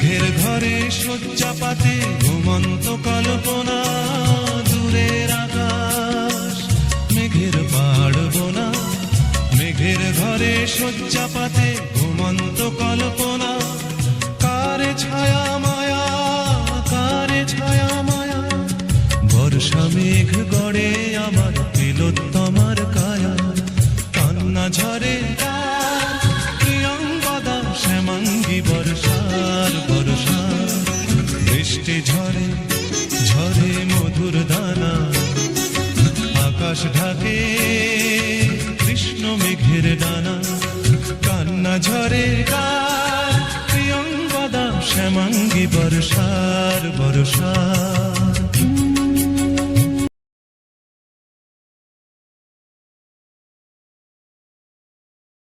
মেঘের ঘরে শয্যা পাতে ঘুমন্ত কল্পনা, দূরের আকাশ মেঘের পাড়ব না। মেঘের ঘরে শয্যা পাতে ঘুমন্ত কল্পনা, কারে ছায়া মায়া, কারে ছায়া মায়া। বর্ষা মেঘ গড়ে আমার তিলোত্তমার কায়া, কান্না ঝরে প্রিয়ঙ্গদা শ্যামাঙ্গী বর্ষার বর্ষা। বৃষ্টি ঝরে ঝরে মধুর দানা, আকাশ ঢাকে কৃষ্ণ মেঘের ডানা। কান্না ঝরে প্রিয়ঙ্গদা শ্যামাঙ্গী বর্ষার বর্ষা।